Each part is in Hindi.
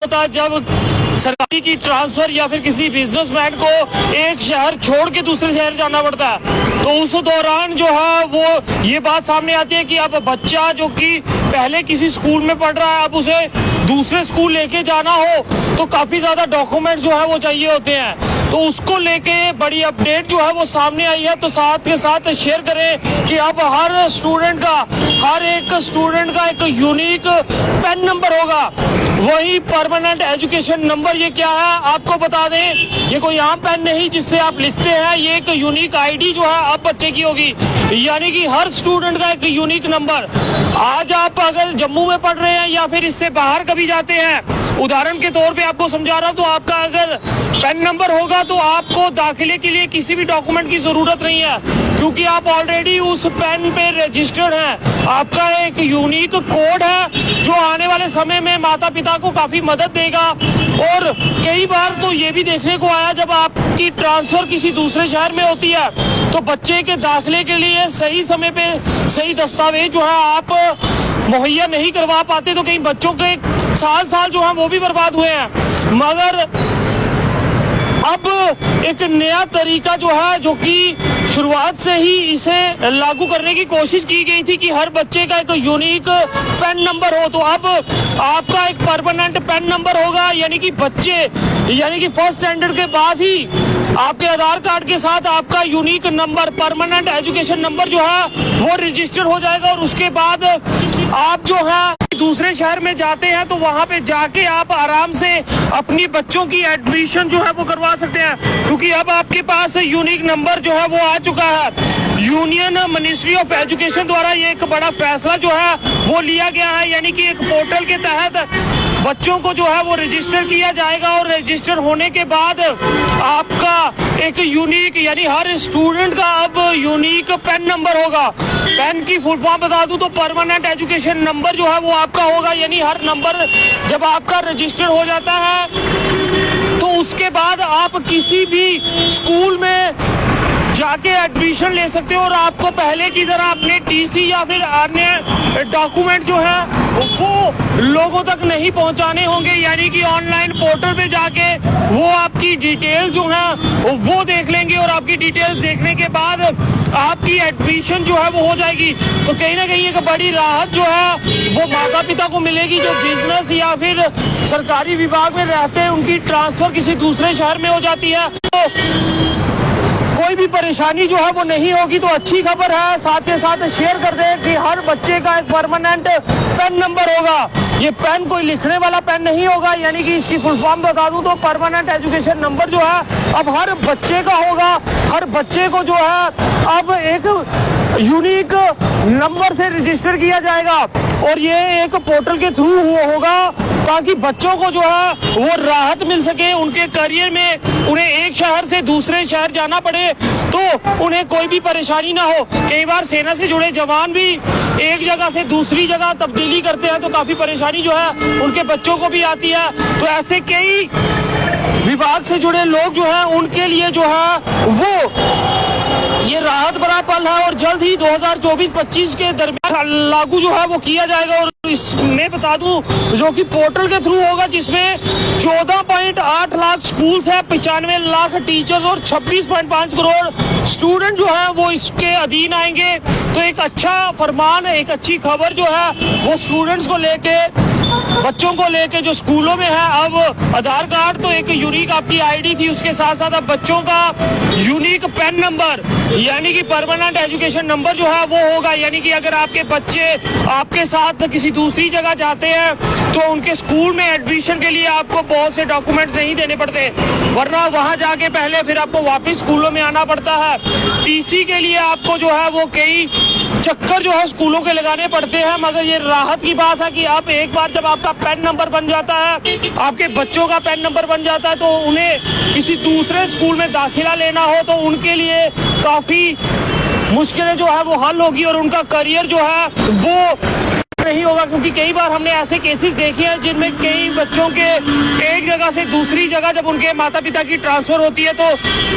होता है जब सरकारी की ट्रांसफर या फिर किसी बिजनेसमैन को एक शहर छोड़ के दूसरे शहर जाना पड़ता है, तो उस दौरान जो है वो ये बात सामने आती है कि अब बच्चा जो कि पहले किसी स्कूल में पढ़ रहा है, अब उसे दूसरे स्कूल लेके जाना हो तो काफ़ी ज़्यादा डॉक्यूमेंट जो है वो चाहिए होते हैं। तो उसको लेके बड़ी अपडेट जो है वो सामने आई है, तो साथ के साथ शेयर करें कि अब हर एक स्टूडेंट का एक यूनिक पैन नंबर होगा। वही परमानेंट एजुकेशन नंबर ये क्या है आपको बता दें, ये कोई आम पेन नहीं जिससे आप लिखते हैं, ये एक यूनिक आईडी जो है अब बच्चे की होगी, यानी कि हर स्टूडेंट का एक यूनिक नंबर। आज आप अगर जम्मू में पढ़ रहे हैं या फिर इससे बाहर कभी जाते हैं, उदाहरण के तौर पे आपको समझा रहा हूं, तो आपका अगर पेन नंबर होगा तो आपको दाखिले के लिए किसी भी डॉक्यूमेंट की जरूरत नहीं है, क्योंकि आप ऑलरेडी उस पेन पे रजिस्टर्ड हैं। आपका एक यूनिक कोड है जो आने वाले समय में माता पिता को काफी मदद देगा। और कई बार तो ये भी देखने को आया, जब आपकी ट्रांसफर किसी दूसरे शहर में होती है तो बच्चे के दाखिले के लिए सही समय पे सही दस्तावेज जो है आप मुहैया नहीं करवा पाते, तो कई बच्चों के साल जो है वो भी बर्बाद हुए हैं। मगर अब एक नया तरीका जो है, जो कि शुरुआत से ही इसे लागू करने की कोशिश की गई थी कि हर बच्चे का एक यूनिक पैन नंबर हो, तो अब आपका एक परमानेंट पैन नंबर होगा, यानी कि फर्स्ट स्टैंडर्ड के बाद ही आपके आधार कार्ड के साथ आपका unique number, permanent education number जो है वो रजिस्टर हो जाएगा। और उसके बाद आप जो है दूसरे शहर में जाते हैं तो वहां पे जाके आप आराम से अपनी बच्चों की एडमिशन जो है वो करवा सकते हैं, क्योंकि अब आपके पास यूनिक नंबर जो है वो आ चुका है। यूनियन मिनिस्ट्री ऑफ एजुकेशन द्वारा ये एक बड़ा फैसला जो है वो लिया गया है, यानी कि एक पोर्टल के तहत बच्चों को जो है वो रजिस्टर किया जाएगा, और रजिस्टर होने के बाद आपका एक यूनिक, यानी हर स्टूडेंट का अब यूनिक पेन नंबर होगा। पेन की फुल फॉर्म बता दूं तो परमानेंट एजुकेशन नंबर जो है वो आपका होगा, यानी हर नंबर जब आपका रजिस्टर हो जाता है तो उसके बाद आप किसी भी स्कूल में जाके एडमिशन ले सकते हो, और आपको पहले की तरह अपने टीसी या फिर अन्य डॉक्यूमेंट जो है वो लोगों तक नहीं पहुंचाने होंगे, यानी कि ऑनलाइन पोर्टल पे जाके वो आपकी डिटेल जो है वो देख लेंगे, और आपकी डिटेल्स देखने के बाद आपकी एडमिशन जो है वो हो जाएगी। तो कहीं ना कहीं एक बड़ी राहत जो है वो माता पिता को मिलेगी, जो बिजनेस या फिर सरकारी विभाग में रहते हैं उनकी ट्रांसफर किसी दूसरे शहर में हो जाती है तो कोई भी परेशानी जो है वो नहीं होगी। तो अच्छी खबर है, साथ के साथ शेयर कर दें कि हर बच्चे का एक परमानेंट पेन नंबर होगा। ये पेन कोई लिखने वाला पेन नहीं होगा, यानी कि इसकी फुल फॉर्म बता दूं तो परमानेंट एजुकेशन नंबर जो है अब हर बच्चे का होगा। हर बच्चे को जो है अब एक यूनिक नंबर से रजिस्टर किया जाएगा, और ये एक पोर्टल के थ्रू होगा ताकि बच्चों को जो है वो राहत मिल सके उनके करियर में। उन्हें एक शहर से दूसरे शहर जाना पड़े तो उन्हें कोई भी परेशानी ना हो। कई बार सेना से जुड़े जवान भी एक जगह से दूसरी जगह तब्दीली करते हैं तो काफी परेशानी जो है उनके बच्चों को भी आती है। तो ऐसे कई विभाग से जुड़े लोग जो हैं उनके लिए जो है वो ये राहत भरा पल है, और जल्द ही 2024-25 के दरमियान लागू जो है वो किया जाएगा। और इसमें बता दूं जो कि पोर्टल के थ्रू होगा, जिसमें 14.8 लाख स्कूल्स है, 95 लाख टीचर्स और 26.5 करोड़ स्टूडेंट जो है वो इसके अधीन आएंगे। तो एक अच्छा फरमान, एक अच्छी खबर जो है वो स्टूडेंट्स को लेके, बच्चों को लेके जो स्कूलों में है। अब आधार कार्ड तो एक यूनिक आपकी आईडी थी, उसके साथ साथ अब बच्चों का यूनिक पेन नंबर यानी कि परमानेंट एजुकेशन नंबर जो है वो होगा। यानी कि अगर आपके बच्चे आपके साथ किसी दूसरी जगह जाते हैं तो उनके स्कूल में एडमिशन के लिए आपको बहुत से डॉक्यूमेंट्स नहीं देने पड़ते, वरना वहां जाके पहले फिर आपको वापस स्कूलों में आना पड़ता है। टीसी के लिए आपको जो है वो कई चक्कर जो है स्कूलों के लगाने पड़ते हैं। मगर ये राहत की बात है कि आप एक बार जब आपका पेन नंबर बन जाता है, आपके बच्चों का पेन नंबर बन जाता है, तो उन्हें किसी दूसरे स्कूल में दाखिला लेना हो तो उनके लिए काफी मुश्किलें जो है वो हल होगी, और उनका करियर जो है वो नहीं होगा, क्योंकि कई बार हमने ऐसे केसेस देखे हैं जिनमें कई बच्चों के एक जगह से दूसरी जगह जब उनके माता पिता की ट्रांसफर होती है तो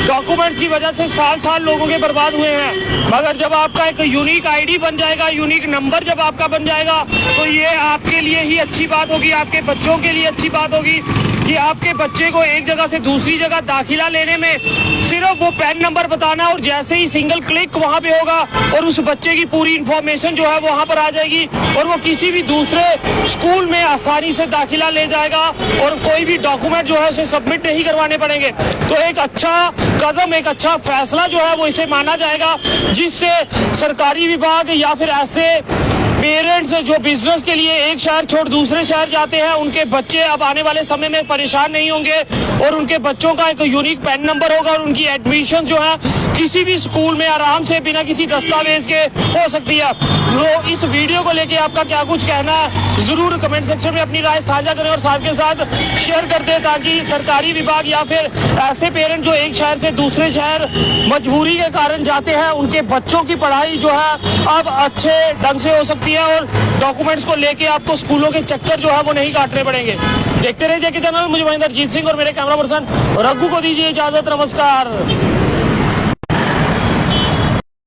डॉक्यूमेंट्स की वजह से साल साल लोगों के बर्बाद हुए हैं। मगर जब आपका एक यूनिक आईडी बन जाएगा, यूनिक नंबर जब आपका बन जाएगा, तो ये आपके लिए ही अच्छी बात होगी, आपके बच्चों के लिए अच्छी बात होगी कि आपके बच्चे को एक जगह से दूसरी जगह दाखिला लेने में सिर्फ वो पैन नंबर बताना, और जैसे ही सिंगल क्लिक वहां पे होगा और उस बच्चे की पूरी इंफॉर्मेशन जो है वहां पर आ जाएगी और वो किसी भी दूसरे स्कूल में आसानी से दाखिला ले जाएगा और कोई भी डॉक्यूमेंट जो है उसे सबमिट नहीं करवाने पड़ेंगे। तो एक अच्छा कदम, एक अच्छा फैसला जो है वो इसे माना जाएगा, जिससे सरकारी विभाग या फिर ऐसे पेरेंट्स जो बिजनेस के लिए एक शहर छोड़ दूसरे शहर जाते हैं, उनके बच्चे अब आने वाले समय में परेशान नहीं होंगे और उनके बच्चों का एक यूनिक पैन नंबर होगा और उनकी एडमिशन जो है किसी भी स्कूल में आराम से बिना किसी दस्तावेज के हो सकती है। तो इस वीडियो को लेके आपका क्या कुछ कहना है, जरूर कमेंट सेक्शन में अपनी राय साझा करें और साथ के साथ शेयर कर दें, ताकि सरकारी विभाग या फिर ऐसे पेरेंट जो एक शहर से दूसरे शहर मजबूरी के कारण जाते हैं, उनके बच्चों की पढ़ाई जो है अब अच्छे ढंग से हो सकती है और डॉक्यूमेंट्स को लेके आपको स्कूलों के चक्कर जो है वो नहीं काटने पड़ेंगे। देखते रहिए जेके चैनल। मुझे महेंद्रजीत सिंह और मेरे कैमरा पर्सन रघु को दीजिए इजाजत। नमस्कार।